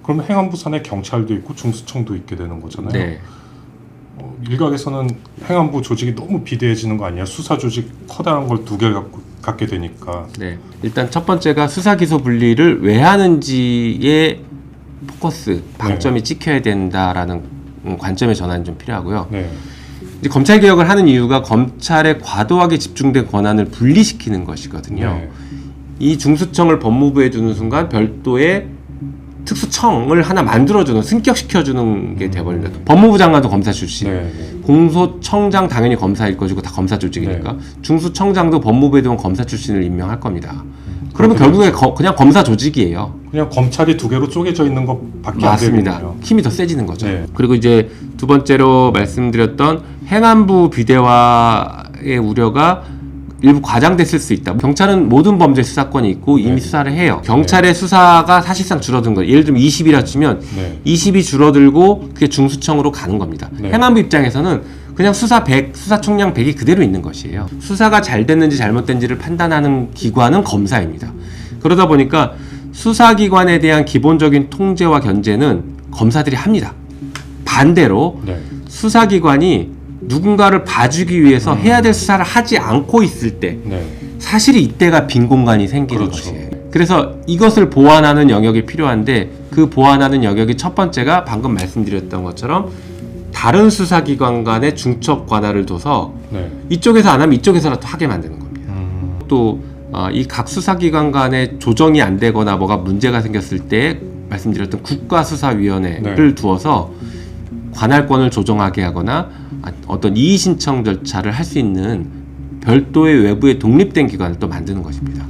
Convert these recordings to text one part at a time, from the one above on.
그러면 행안부산에 경찰도 있고 중수청도 있게 되는 거잖아요. 네. 일각에서는 행안부 조직이 너무 비대해지는 거 아니야? 수사 조직 커다란 걸 두 개를 갖게 되니까. 네. 일단 첫 번째가 수사 기소 분리를 왜 하는지에 포커스, 방점이 찍혀야 된다라는 관점의 전환이 좀 필요하고요. 네. 이제 검찰 개혁을 하는 이유가 검찰에 과도하게 집중된 권한을 분리시키는 것이거든요. 네. 이 중수청을 법무부에 두는 순간 별도의 특수청을 하나 만들어주는, 승격시켜주는 게 돼버립니다. 법무부 장관도 검사 출신, 네. 공소청장 당연히 검사일 것이고 다 검사 조직이니까 네. 중수청장도 법무부에 두면 검사 출신을 임명할 겁니다. 그러면 결국에 그냥 검사 조직이에요. 그냥 검찰이 두 개로 쪼개져 있는 것밖에 안 맞습니다. 되거든요. 힘이 더 세지는 거죠. 네. 그리고 이제 두 번째로 말씀드렸던 행안부 비대화의 우려가 일부 과장됐을 수 있다. 경찰은 모든 범죄 수사권이 있고 이미 네. 수사를 해요. 경찰의 수사가 사실상 줄어든 거예요. 예를 들면 20이라 치면 네. 20이 줄어들고 그게 중수청으로 가는 겁니다. 네. 행안부 입장에서는 그냥 수사 100, 수사총량 100이 그대로 있는 것이에요. 수사가 잘 됐는지 잘못된지를 판단하는 기관은 검사입니다. 그러다 보니까 수사기관에 대한 기본적인 통제와 견제는 검사들이 합니다. 반대로 네. 수사기관이 누군가를 봐주기 위해서 해야 될 수사를 하지 않고 있을 때 네. 사실 이때가 빈 공간이 생기는 그렇죠. 것이에요. 그래서 이것을 보완하는 영역이 필요한데 그 보완하는 영역이 첫 번째가 방금 말씀드렸던 것처럼 다른 수사기관 간의 중첩 관할을 둬서 네. 이쪽에서 안 하면 이쪽에서라도 하게 만드는 겁니다. 또 이 각 수사기관 간의 조정이 안 되거나 뭐가 문제가 생겼을 때 말씀드렸던 국가수사위원회를 네. 두어서 관할권을 조정하게 하거나 어떤 이의 신청 절차를 할 수 있는 별도의 외부의 독립된 기관을 또 만드는 것입니다.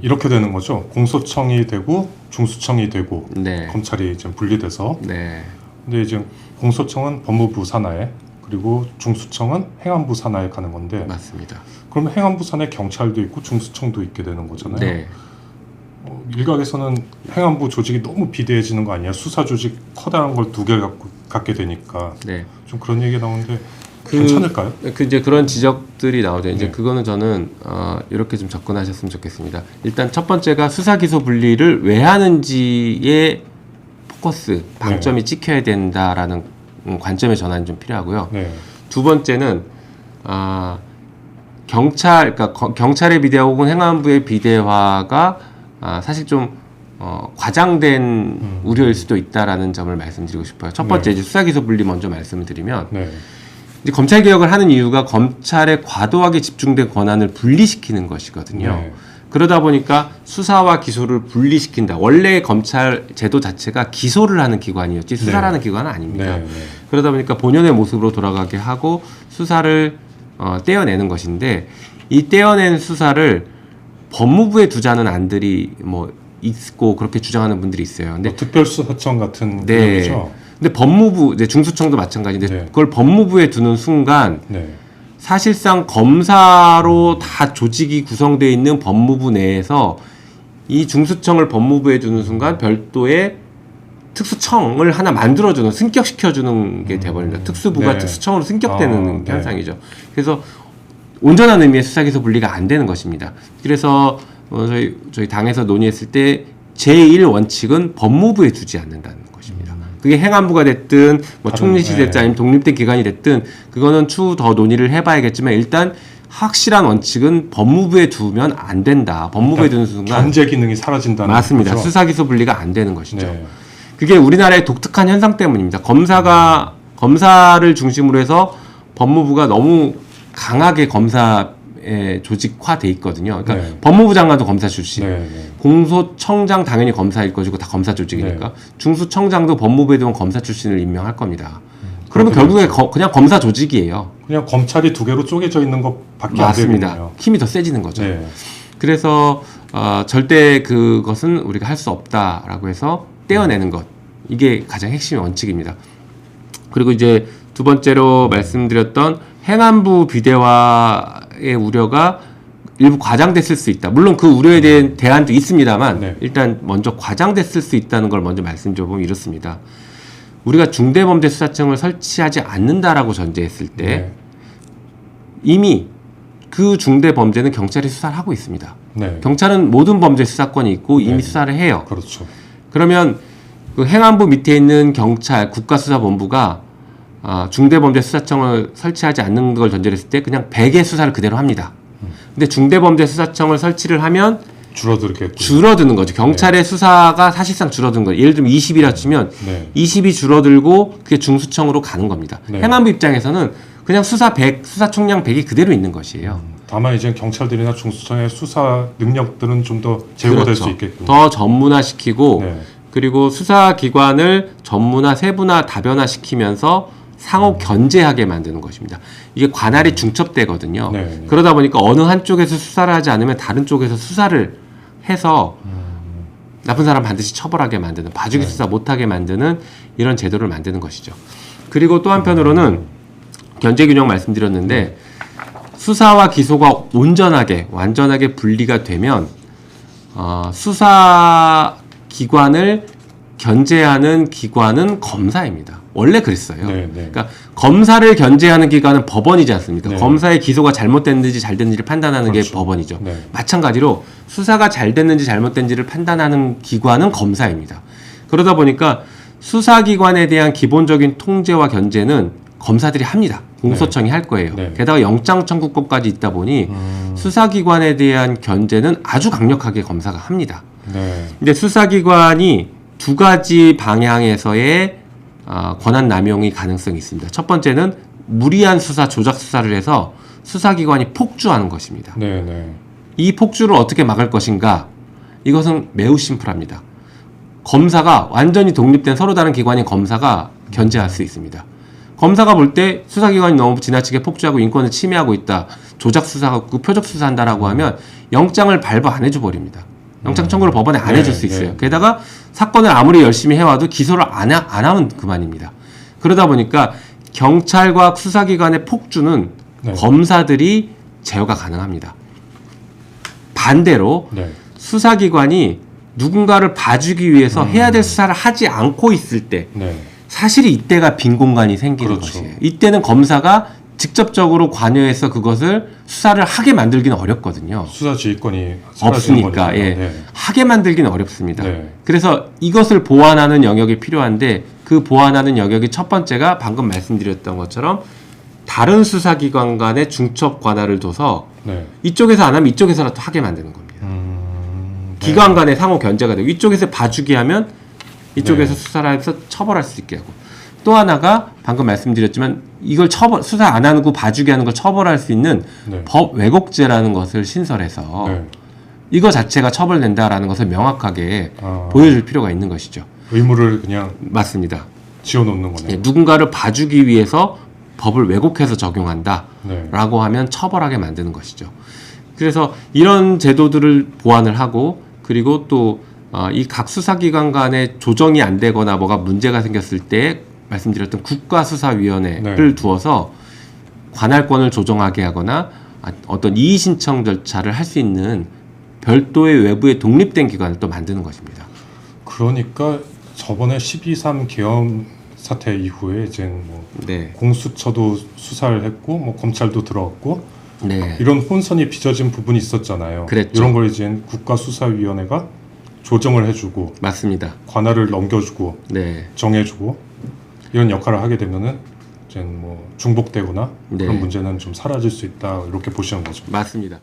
이렇게 되는 거죠. 공소청이 되고 중수청이 되고 네. 검찰이 이제 분리돼서. 네. 근데 이제 공소청은 법무부 산하에 그리고 중수청은 행안부 산하에 가는 건데 맞습니다. 그러면 행안부 산하에 경찰도 있고 중수청도 있게 되는 거잖아요. 네. 일각에서는 행안부 조직이 너무 비대해지는 거 아니야? 수사 조직 커다란 걸 두 개를 갖게 되니까. 네. 좀 그런 얘기가 나오는데 괜찮을까요? 이제 그런 지적들이 나오죠. 이제 네. 그거는 저는 이렇게 좀 접근하셨으면 좋겠습니다. 일단 첫 번째가 수사 기소 분리를 왜 하는지에 포커스, 방점이 찍혀야 된다라는 관점의 전환이 좀 필요하고요. 네. 두 번째는 그러니까 경찰의 비대화 혹은 행안부의 비대화가 사실 좀 과장된 우려일 수도 있다라는 점을 말씀드리고 싶어요. 첫 번째 네. 이제 수사 기소 분리 먼저 말씀을 드리면 네. 이제 검찰 개혁을 하는 이유가 검찰에 과도하게 집중된 권한을 분리시키는 것이거든요. 네. 그러다 보니까 수사와 기소를 분리시킨다. 원래 검찰 제도 자체가 기소를 하는 기관이었지 수사라는 기관은 아닙니다. 네. 네. 그러다 보니까 본연의 모습으로 돌아가게 하고 수사를 떼어내는 것인데 이 떼어낸 수사를 법무부에 두자는 안들이 뭐 있고 그렇게 주장하는 분들이 있어요. 근데 뭐 특별수사청 같은 네. 거죠. 근데 법무부, 이제 중수청도 마찬가지인데 네. 그걸 법무부에 두는 순간 네. 사실상 검사로 다 조직이 구성되어 있는 법무부 내에서 이 중수청을 법무부에 두는 순간 별도의 특수청을 하나 만들어주는, 승격시켜주는 게 돼버립니다. 특수부가 네. 특수청으로 승격되는 네. 현상이죠. 그래서 온전한 의미의 수사기소 분리가 안 되는 것입니다. 그래서 저희 당에서 논의했을 때 제1원칙은 법무부에 두지 않는다는 것입니다. 그게 행안부가 됐든 뭐 총리실이 됐든 아니면 독립된 기관이 됐든 그거는 추후 더 논의를 해봐야겠지만 일단 확실한 원칙은 법무부에 두면 안 된다. 법무부에 두는 순간 견제 기능이 사라진다는 맞습니다. 거죠. 수사기소 분리가 안 되는 것이죠. 네. 그게 우리나라의 독특한 현상 때문입니다. 검사를 중심으로 해서 법무부가 너무 강하게 검사에 조직화돼 있거든요. 그러니까 네. 법무부 장관도 검사 출신, 네. 네. 공소청장 당연히 검사일 것이고 다 검사 조직이니까 중수청장도 법무부에 두면 검사 출신을 임명할 겁니다. 그러면 결국에 그냥 검사 조직이에요. 그냥 검찰이 두 개로 쪼개져 있는 것밖에 안 맞습니다. 되거든요. 힘이 더 세지는 거죠. 네. 그래서 절대 그것은 우리가 할 수 없다라고 해서 떼어내는 것, 이게 가장 핵심의 원칙입니다. 그리고 이제 두 번째로 말씀드렸던 행안부 비대화의 우려가 일부 과장됐을 수 있다. 물론 그 우려에 대한 대안도 있습니다만 네. 일단 먼저 과장됐을 수 있다는 걸 먼저 말씀드려보면 이렇습니다. 우리가 중대범죄수사청을 설치하지 않는다라고 전제했을 때 네. 이미 그 중대범죄는 경찰이 수사를 하고 있습니다. 네. 경찰은 모든 범죄 수사권이 있고 이미 네. 수사를 해요. 그렇죠. 그러면 그 행안부 밑에 있는 경찰 국가수사본부가 중대범죄수사청을 설치하지 않는 걸 전제로 했을 때 그냥 100의 수사를 그대로 합니다. 근데 중대범죄수사청을 설치를 하면 줄어들겠고. 줄어드는 거죠. 경찰의 수사가 사실상 줄어드는 거예요. 예를 들면 20이라 치면 네. 20이 줄어들고 그게 중수청으로 가는 겁니다. 네. 행안부 입장에서는 그냥 수사 100, 수사 총량 100이 그대로 있는 것이에요. 다만 이제 경찰들이나 중수청의 수사 능력들은 좀 더 제고될 그렇죠. 수 있겠군요. 더 전문화시키고 네. 그리고 수사기관을 전문화, 세분화, 다변화시키면서 상호 견제하게 만드는 것입니다. 이게 관할이 중첩되거든요. 네. 그러다 보니까 어느 한쪽에서 수사를 하지 않으면 다른 쪽에서 수사를 해서 나쁜 사람 반드시 처벌하게 만드는, 봐주기 수사 못하게 만드는 이런 제도를 만드는 것이죠. 그리고 또 한편으로는 견제균형 말씀드렸는데 수사와 기소가 온전하게, 완전하게 분리가 되면 수사기관을 견제하는 기관은 검사입니다. 원래 그랬어요. 네, 네. 그러니까 검사를 견제하는 기관은 법원이지 않습니까? 네. 검사의 기소가 잘못됐는지 잘 됐는지를 판단하는 게 그렇죠. 법원이죠. 네. 마찬가지로 수사가 잘 됐는지 잘못됐는지를 판단하는 기관은 검사입니다. 그러다 보니까 수사기관에 대한 기본적인 통제와 견제는 검사들이 합니다. 공소청이 할 거예요. 네. 게다가 영장 청구권까지 있다 보니 수사기관에 대한 견제는 아주 강력하게 검사가 합니다. 네. 근데 수사기관이 두 가지 방향에서의 권한 남용이 가능성이 있습니다. 첫 번째는 무리한 수사, 조작 수사를 해서 수사기관이 폭주하는 것입니다. 네, 네. 이 폭주를 어떻게 막을 것인가? 이것은 매우 심플합니다. 검사가 완전히 독립된 서로 다른 기관인 검사가 견제할 수 있습니다. 검사가 볼 때 수사기관이 너무 지나치게 폭주하고 인권을 침해하고 있다, 조작 수사하고 표적 수사한다라고 하면 영장을 발부 안 해줘 버립니다. 영장 청구를 법원에 안 네, 해줄 수 있어요. 네. 게다가 사건을 아무리 열심히 해와도 기소를 안 하면 그만입니다. 그러다 보니까 경찰과 수사기관의 폭주는 네. 검사들이 제어가 가능합니다. 반대로 네. 수사기관이 누군가를 봐주기 위해서 해야 될 수사를 하지 않고 있을 때 네. 사실 이때가 빈 공간이 생기는 그렇죠. 것이에요. 이때는 검사가 직접적으로 관여해서 그것을 수사를 하게 만들기는 어렵거든요. 수사 지휘권이 사라지는 없으니까 거니까요. 예. 네. 하게 만들기는 어렵습니다. 네. 그래서 이것을 보완하는 영역이 필요한데 그 보완하는 영역이 첫 번째가 방금 말씀드렸던 것처럼 다른 수사기관 간의 중첩 관할을 둬서 네. 이쪽에서 안 하면 이쪽에서라도 하게 만드는 겁니다. 네. 기관 간의 상호 견제가 되고 이쪽에서 봐주기 하면 이쪽에서 네. 수사를 해서 처벌할 수 있게 하고 또 하나가 방금 말씀드렸지만 이걸 수사 안 하고 봐주기 하는 걸 처벌할 수 있는 네. 법 왜곡죄라는 것을 신설해서 네. 이거 자체가 처벌된다라는 것을 명확하게 아. 보여줄 필요가 있는 것이죠. 의무를 그냥 맞습니다. 지어놓는 거네요. 예, 누군가를 봐주기 위해서 법을 왜곡해서 적용한다라고 네. 하면 처벌하게 만드는 것이죠. 그래서 이런 제도들을 보완을 하고 그리고 또 이 각 수사기관 조정이 안 되거나 뭐가 문제가 생겼을 때 말씀드렸던 국가수사위원회를 네. 두어서 관할권을 조정하게 하거나 어떤 이의 신청 절차를 할 수 있는 별도의 외부의 독립된 기관을 또 만드는 것입니다. 그러니까 저번에 12.3 계엄 사태 이후에 이제 뭐 네, 공수처도 수사를 했고 뭐 검찰도 들어갔고 네, 이런 혼선이 빚어진 부분이 있었잖아요. 그랬죠. 이런 걸 이제 국가수사위원회가 조정을 해주고 맞습니다. 관할을 넘겨주고 네, 정해주고 이런 역할을 하게 되면은 이제 뭐 중복되거나 네. 그런 문제는 좀 사라질 수 있다 이렇게 보시는 거죠. 맞습니다.